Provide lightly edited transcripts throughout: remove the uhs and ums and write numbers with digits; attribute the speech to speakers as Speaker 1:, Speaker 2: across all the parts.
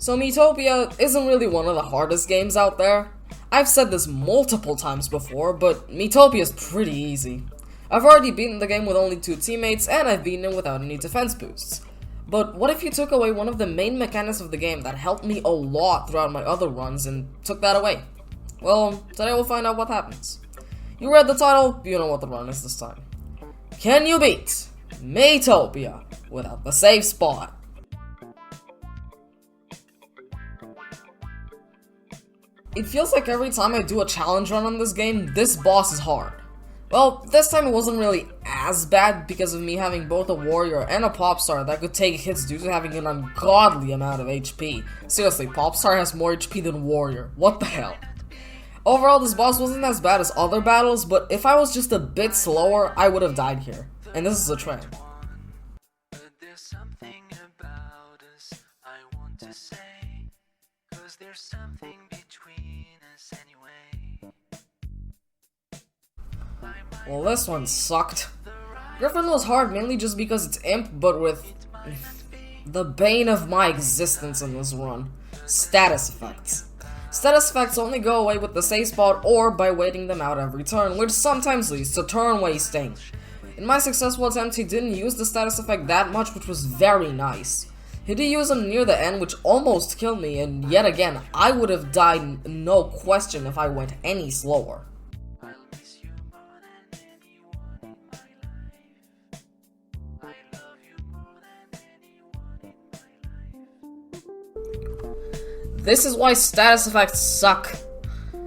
Speaker 1: So Miitopia isn't really one of the hardest games out there. I've said this multiple times before, but Miitopia is pretty easy. I've already beaten the game with only 2 teammates, and I've beaten it without any defense boosts. But what if you took away one of the main mechanics of the game that helped me a lot throughout my other runs and took that away? Well, today we'll find out what happens. You read the title, you know what the run is this time. Can you beat Miitopia without the save spot? It feels like every time I do a challenge run on this game, this boss is hard. Well, this time it wasn't really as bad because of me having both a warrior and a popstar that could take hits due to having an ungodly amount of HP. Seriously, popstar has more HP than warrior. What the hell? Overall, this boss wasn't as bad as other battles, but if I was just a bit slower, I would have died here. And this is a trend. Well, this one sucked. Griffin was hard mainly just because it's imp, but with the bane of my existence in this run. Status effects. Status effects only go away with the save spot or by waiting them out every turn, which sometimes leads to turn wasting. In my successful attempt, he didn't use the status effect that much, which was very nice. He did use them near the end, which almost killed me, and yet again, I would have died no question if I went any slower. This is why status effects suck.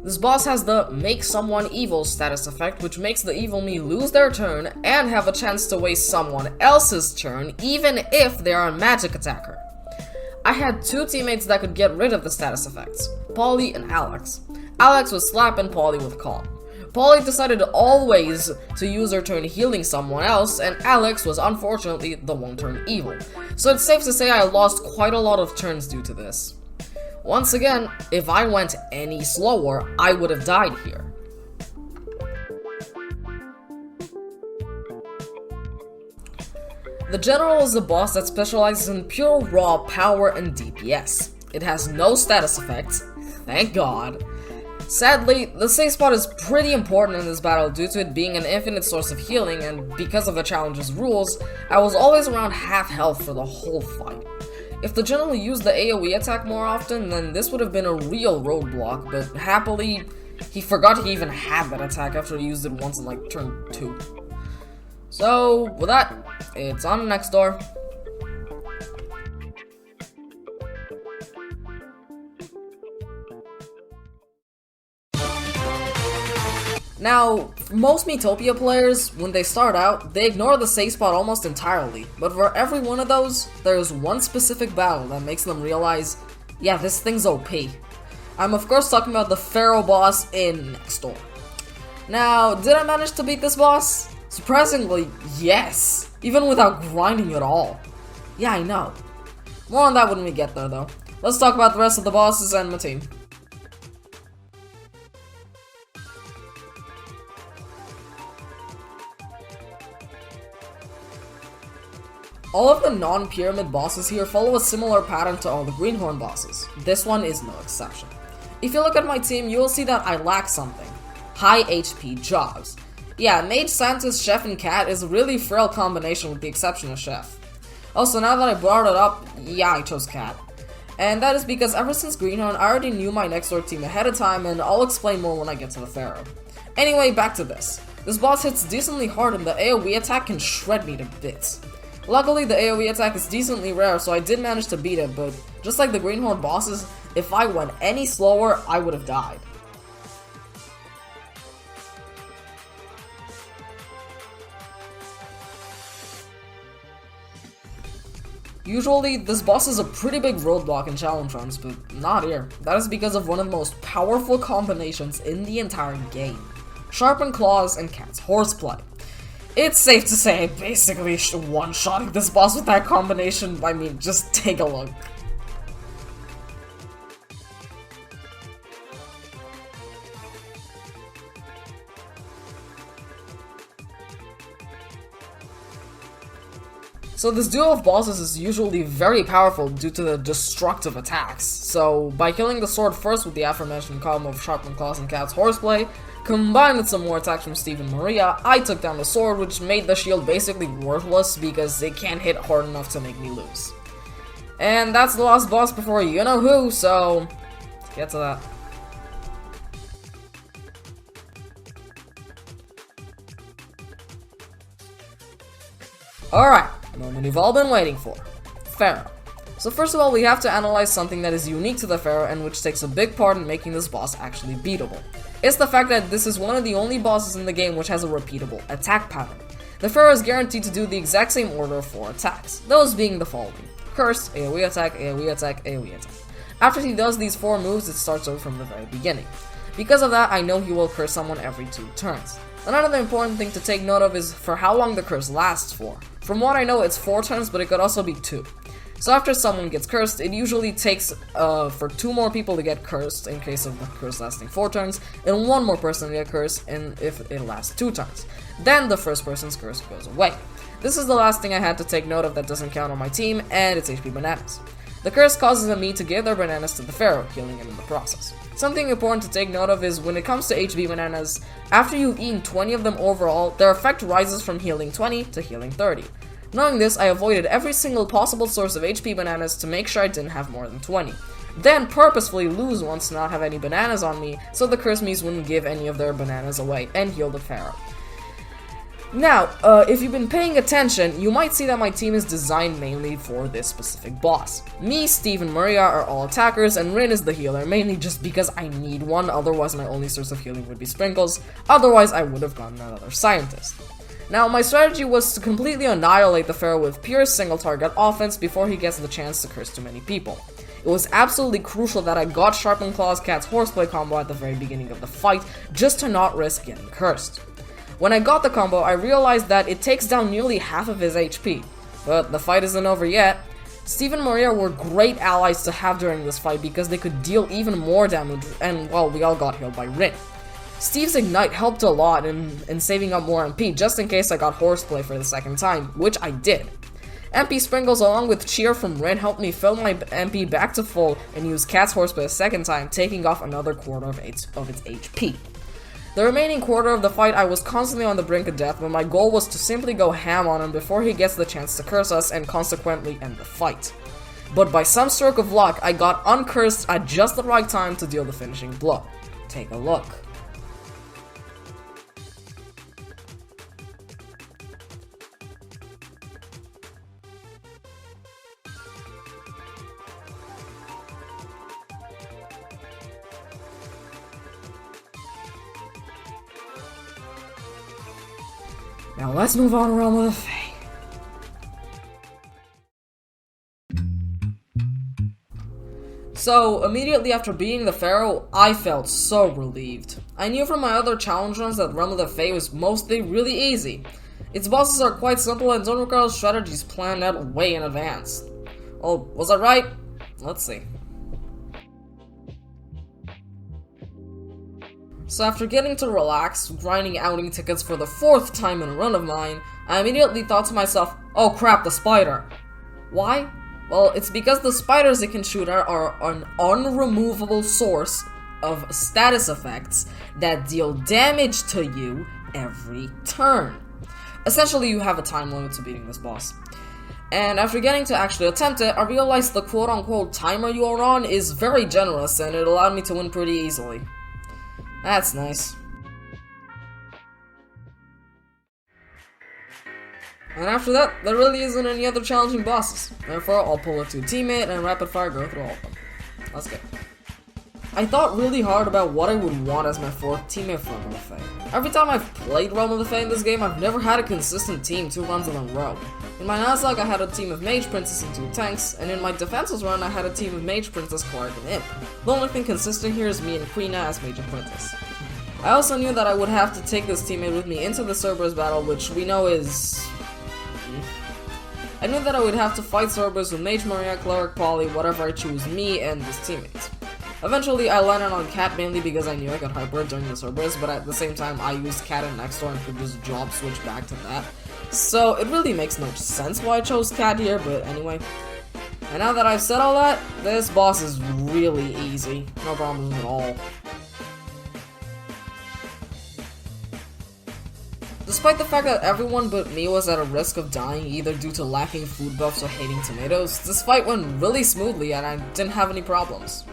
Speaker 1: This boss has the make someone evil status effect, which makes the evil me lose their turn and have a chance to waste someone else's turn, even if they are a magic attacker. I had 2 teammates that could get rid of the status effects, Polly and Alex. Alex was Slap and Polly with Calm. Polly decided always to use her turn healing someone else, and Alex was unfortunately the one turn evil. So it's safe to say I lost quite a lot of turns due to this. Once again, if I went any slower, I would have died here. The General is a boss that specializes in pure raw power and DPS. It has no status effects, thank God. Sadly, the save spot is pretty important in this battle due to it being an infinite source of healing, and because of the challenge's rules, I was always around half health for the whole fight. If the General used the AoE attack more often, then this would have been a real roadblock, but happily, he forgot he even had that attack after he used it once in like turn 2. So, with that, it's on to next door. Now, most Miitopia players, when they start out, they ignore the save spot almost entirely, but for every one of those, there's one specific battle that makes them realize, yeah, this thing's OP. I'm of course talking about the Pharaoh boss in Next Door. Now, did I manage to beat this boss? Surprisingly, yes, even without grinding at all. Yeah, I know. More on that when we get there though. Let's talk about the rest of the bosses and my team. All of the non-pyramid bosses here follow a similar pattern to all the greenhorn bosses. This one is no exception. If you look at my team, you will see that I lack something. High HP jobs. Yeah, Mage, Santa's, Chef, and Cat is a really frail combination with the exception of Chef. Also, now that I brought it up, yeah, I chose Cat. And that is because ever since Greenhorn, I already knew my next door team ahead of time, and I'll explain more when I get to the Pharaoh. Anyway, back to this. This boss hits decently hard and the AoE attack can shred me to bits. Luckily, the AoE attack is decently rare, so I did manage to beat it, but just like the Greenhorn bosses, if I went any slower, I would have died. Usually, this boss is a pretty big roadblock in challenge runs, but not here. That is because of one of the most powerful combinations in the entire game. Sharpened Claws and Cat's Horseplay. It's safe to say I basically one-shotted this boss with that combination. I mean, just take a look. So this duo of bosses is usually very powerful due to the destructive attacks. So by killing the sword first with the aforementioned combo of Sharpened Claws and Cat's Horseplay, combined with some more attacks from Steve and Maria, I took down the sword, which made the shield basically worthless because it can't hit hard enough to make me lose. And that's the last boss before you-know-who, so let's get to that. Alright, the moment you've all been waiting for. Pharaoh. So first of all, we have to analyze something that is unique to the Pharaoh and which takes a big part in making this boss actually beatable. It's the fact that this is one of the only bosses in the game which has a repeatable attack pattern. The Pharaoh is guaranteed to do the exact same order of 4 attacks, those being the following: Curse, AoE attack, AoE attack, AoE attack. After he does these 4 moves, it starts over from the very beginning. Because of that, I know he will curse someone every 2 turns. Another important thing to take note of is for how long the curse lasts for. From what I know, it's 4 turns, but it could also be 2. So after someone gets cursed, it usually takes for 2 more people to get cursed in case of the curse lasting 4 turns, and 1 more person to get cursed if it lasts 2 turns. Then the first person's curse goes away. This is the last thing I had to take note of that doesn't count on my team, and it's HP bananas. The curse causes them to give their bananas to the Pharaoh, killing him in the process. Something important to take note of is when it comes to HP bananas, after you've eaten 20 of them overall, their effect rises from healing 20 to healing 30. Knowing this, I avoided every single possible source of HP bananas to make sure I didn't have more than 20. Then purposefully lose ones to not have any bananas on me, so the curse me's wouldn't give any of their bananas away and heal the Pharaoh. Now, if you've been paying attention, you might see that my team is designed mainly for this specific boss. Me, Steve, and Maria are all attackers, and Rin is the healer, mainly just because I need one, otherwise my only source of healing would be Sprinkles, otherwise I would have gotten another scientist. Now, my strategy was to completely annihilate the Pharaoh with pure single target offense before he gets the chance to curse too many people. It was absolutely crucial that I got Sharpened Claws Cat's Horseplay combo at the very beginning of the fight, just to not risk getting cursed. When I got the combo, I realized that it takes down nearly half of his HP. But the fight isn't over yet. Steve and Maria were great allies to have during this fight because they could deal even more damage, and well, we all got healed by Rin. Steve's Ignite helped a lot in saving up more MP, just in case I got Horseplay for the second time, which I did. MP Sprinkles along with Cheer from Rin helped me fill my MP back to full and use Cat's Horseplay a second time, taking off another quarter of its HP. The remaining quarter of the fight, I was constantly on the brink of death, but my goal was to simply go ham on him before he gets the chance to curse us and consequently end the fight. But by some stroke of luck, I got uncursed at just the right time to deal the finishing blow. Take a look. Now let's move on to Realm of the Fae. So, immediately after beating the Pharaoh, I felt so relieved. I knew from my other challenge runs that Realm of the Fae was mostly really easy. Its bosses are quite simple and don't require strategies planned out way in advance. Oh, was I right? Let's see. So after getting to relax, grinding outing tickets for the 4th time in a run of mine, I immediately thought to myself, oh crap, the spider. Why? Well, it's because the spiders it can shoot at are an unremovable source of status effects that deal damage to you every turn. Essentially, you have a time limit to beating this boss. And after getting to actually attempt it, I realized the quote-unquote timer you are on is very generous and it allowed me to win pretty easily. That's nice. And after that, there really isn't any other challenging bosses. Therefore, I'll pull a 2 teammate and rapid fire go through all of them. Let's go. I thought really hard about what I would want as my 4th teammate for Realm of the Fae. Every time I've played Realm of the Fae in this game, I've never had a consistent team 2 runs in a row. In my Nuzlocke, I had a team of Mage Princess and 2 tanks, and in my Defenseless run, I had a team of Mage Princess, Quark, and Imp. The only thing consistent here is me and Queena as Mage and Princess. I also knew that I would have to take this teammate with me into the Cerberus battle, which we know is... I knew that I would have to fight Cerberus with Mage Maria, Cleric, Polly, whatever I choose, me, and this teammate. I Eventually, I landed on Cat mainly because I knew I could hyper during the Cerberus, but at the same time, I used Cat in next door and could just job switch back to that. So it really makes no sense why I chose Cat here, but anyway. And now that I've said all that, this boss is really easy. No problems at all. Despite the fact that everyone but me was at a risk of dying either due to lacking food buffs or hating tomatoes, this fight went really smoothly and I didn't have any problems.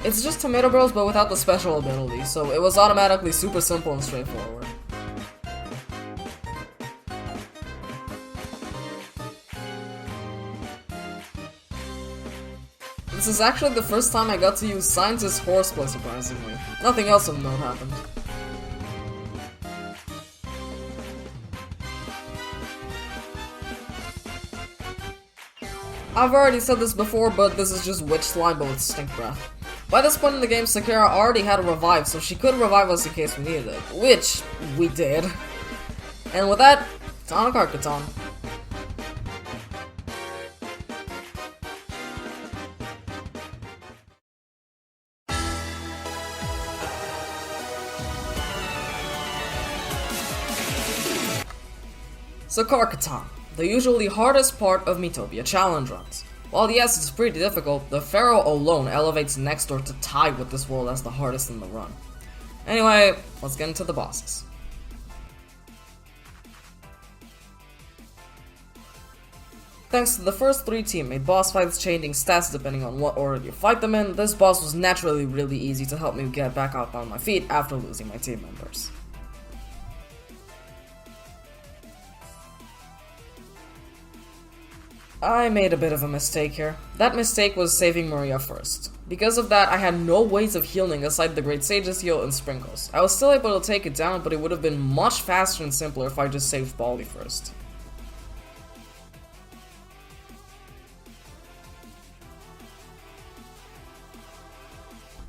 Speaker 1: It's just Tomato Bros but without the special ability, so it was automatically super simple and straightforward. This is actually the first time I got to use Scientist Horseplay, surprisingly. Nothing else of note happened. I've already said this before, but this is just Witch Slime but with Stink Breath. By this point in the game, Sakura already had a revive, so she could revive us in case we needed it, which we did. And with that, it's on Karkaton. So Karkaton, the usually hardest part of Miitopia challenge runs. While yes, it's pretty difficult, the Pharaoh alone elevates next door to tie with this world as the hardest in the run. Anyway, let's get into the bosses. Thanks to the first 3 teammate boss fights changing stats depending on what order you fight them in, this boss was naturally really easy to help me get back up on my feet after losing my team members. I made a bit of a mistake here. That mistake was saving Maria first. Because of that, I had no ways of healing aside the Great Sage's heal and Sprinkles. I was still able to take it down, but it would have been much faster and simpler if I just saved Baldi first.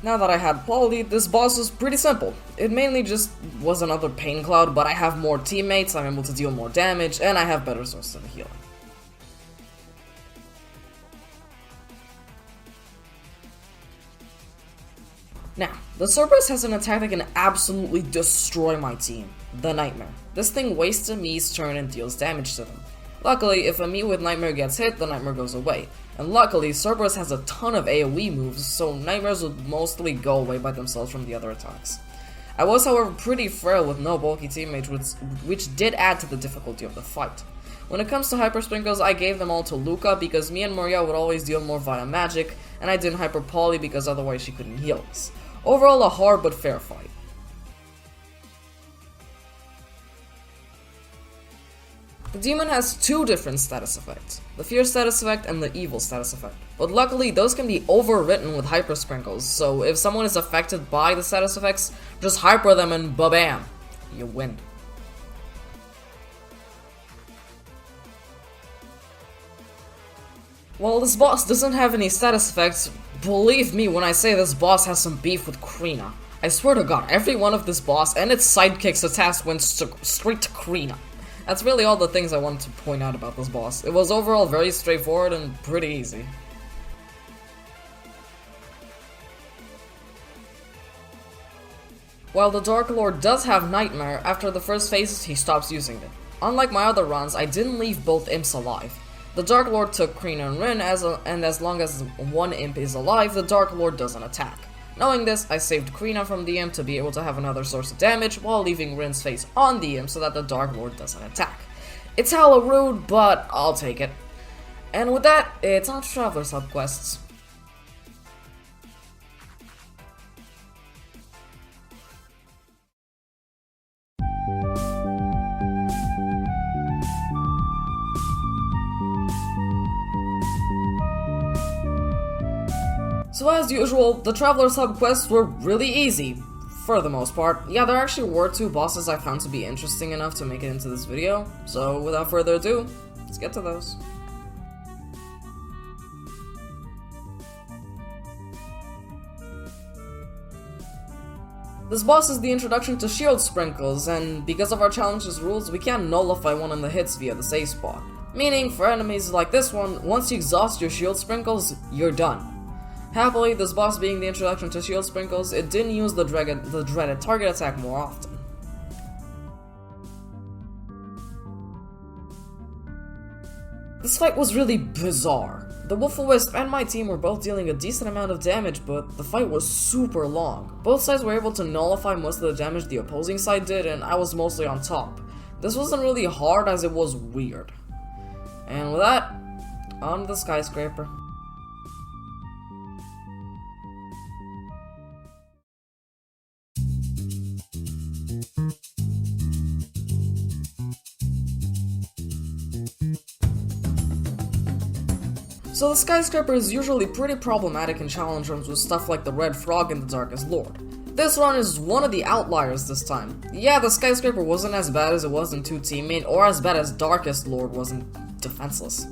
Speaker 1: Now that I had Baldi, this boss was pretty simple. It mainly just was another pain cloud, but I have more teammates, I'm able to deal more damage, and I have better sources of healing. Now, the Cerberus has an attack that can absolutely destroy my team, the Nightmare. This thing wastes a Mii's turn and deals damage to them. Luckily, if a Mii with Nightmare gets hit, the Nightmare goes away. And luckily, Cerberus has a ton of AoE moves, so Nightmares would mostly go away by themselves from the other attacks. I was however pretty frail with no bulky teammates, which did add to the difficulty of the fight. When it comes to Hyper Sprinkles, I gave them all to Luca because me and Maria would always deal more via magic, and I didn't Hyper Polly because otherwise she couldn't heal us. Overall, a hard but fair fight. The demon has 2 different status effects, the Fear status effect and the Evil status effect. But luckily, those can be overwritten with Hyper Sprinkles, so if someone is affected by the status effects, just hyper them and ba-bam, you win. While this boss doesn't have any status effects, believe me when I say this boss has some beef with Krina. I swear to god, every one of this boss and its sidekicks attacks went straight to Krina. That's really all the things I wanted to point out about this boss. It was overall very straightforward and pretty easy. While the Dark Lord does have Nightmare, after the first phase he stops using it. Unlike my other runs, I didn't leave both imps alive. The Dark Lord took Krina and Rin, and as long as one imp is alive, the Dark Lord doesn't attack. Knowing this, I saved Krina from the imp to be able to have another source of damage, while leaving Rin's face on the imp so that the Dark Lord doesn't attack. It's hella rude, but I'll take it. And with that, it's on to Traveler subquests. So as usual, the Traveler subquests were really easy, for the most part. Yeah, there actually were 2 bosses I found to be interesting enough to make it into this video, so without further ado, let's get to those. This boss is the introduction to shield sprinkles, and because of our challenge's rules, we can't nullify one of the hits via the save spot. Meaning, for enemies like this one, once you exhaust your shield sprinkles, you're done. Happily, this boss being the introduction to shield sprinkles, it didn't use the dreaded target attack more often. This fight was really bizarre. The Wolf-O-Wisp and my team were both dealing a decent amount of damage, but the fight was super long. Both sides were able to nullify most of the damage the opposing side did, and I was mostly on top. This wasn't really hard as it was weird. And with that, on to the Skyscraper. So the Skyscraper is usually pretty problematic in challenge rooms with stuff like the Red Frog and the Darkest Lord. This run is one of the outliers this time. Yeah, the Skyscraper wasn't as bad as it was in 2 Teammate, or as bad as Darkest Lord was in Defenseless.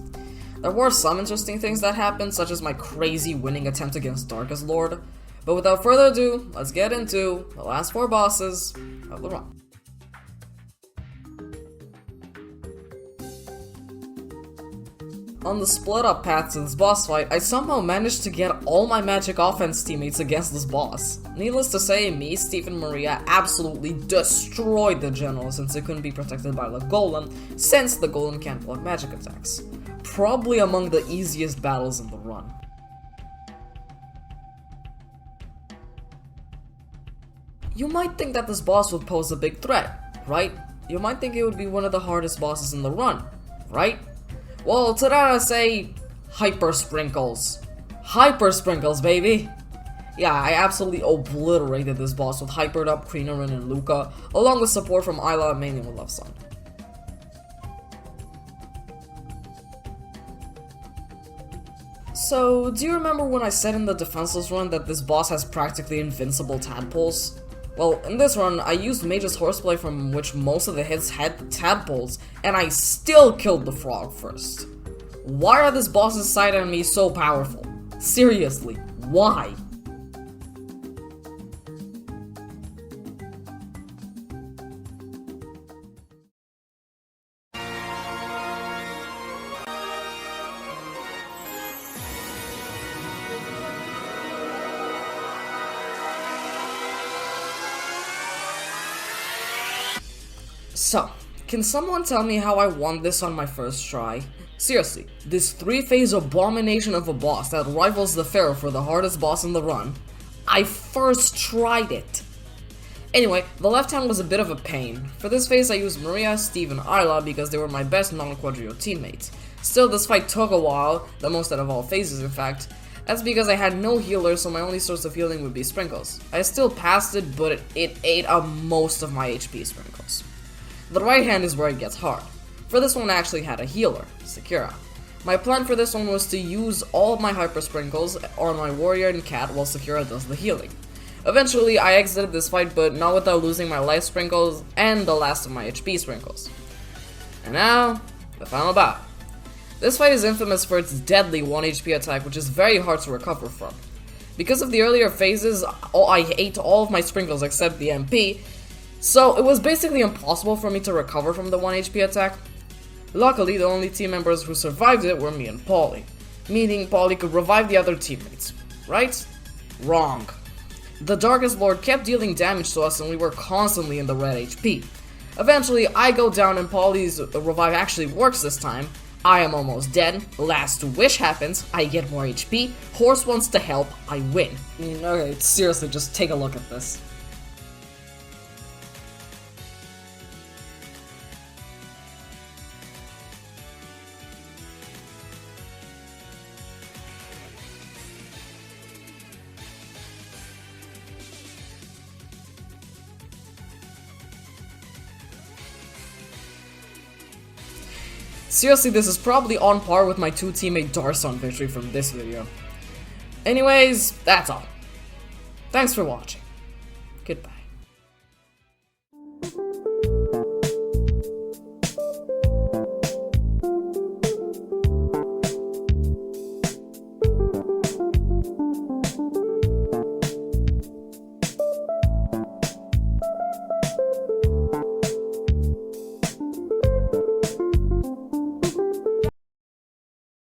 Speaker 1: There were some interesting things that happened, such as my crazy winning attempt against Darkest Lord, but without further ado, let's get into the last 4 bosses of the run. On the split up path to this boss fight, I somehow managed to get all my magic offense teammates against this boss. Needless to say, me, Steve, and Maria absolutely destroyed the general since it couldn't be protected by the golem, since the golem can't block magic attacks. Probably among the easiest battles in the run. You might think that this boss would pose a big threat, right? You might think it would be one of the hardest bosses in the run, right? Well, to that I say, Hyper Sprinkles. Hyper Sprinkles, baby! Yeah, I absolutely obliterated this boss with hypered up Krinarin and Luca, along with support from Isla, mainly with Love Sun. So, do you remember when I said in the Defenseless run that this boss has practically invincible tadpoles? Well, in this run, I used Mage's Horseplay from which most of the hits had tadpoles, and I still killed the frog first. Why are this boss's side enemies so powerful? Seriously, why? So, can someone tell me how I won this on my first try? Seriously, this 3-phase abomination of a boss that rivals the Pharaoh for the hardest boss in the run, I first tried it! Anyway, the left hand was a bit of a pain. For this phase I used Maria, Steve, and Isla because they were my best non-Quadrio teammates. Still, this fight took a while, the most out of all phases in fact. That's because I had no healer, so my only source of healing would be Sprinkles. I still passed it, but it ate up most of my HP Sprinkles. The right hand is where it gets hard. For this one I actually had a healer, Sakura. My plan for this one was to use all of my Hyper Sprinkles on my warrior and cat while Sakura does the healing. Eventually I exited this fight, but not without losing my life sprinkles and the last of my HP sprinkles. And now, the final bout. This fight is infamous for its deadly 1 HP attack, which is very hard to recover from. Because of the earlier phases, I ate all of my sprinkles except the MP, so it was basically impossible for me to recover from the 1 HP attack. Luckily, the only team members who survived it were me and Polly, meaning Polly could revive the other teammates, right? Wrong. The Darkest Lord kept dealing damage to us and we were constantly in the red HP. Eventually, I go down and Polly's revive actually works this time. I am almost dead, last wish happens, I get more HP, Horse wants to help, I win. Okay, seriously, just take a look at this. Seriously, this is probably on par with my 2 teammate Darson victory from this video. Anyways, that's all. Thanks for watching. Goodbye.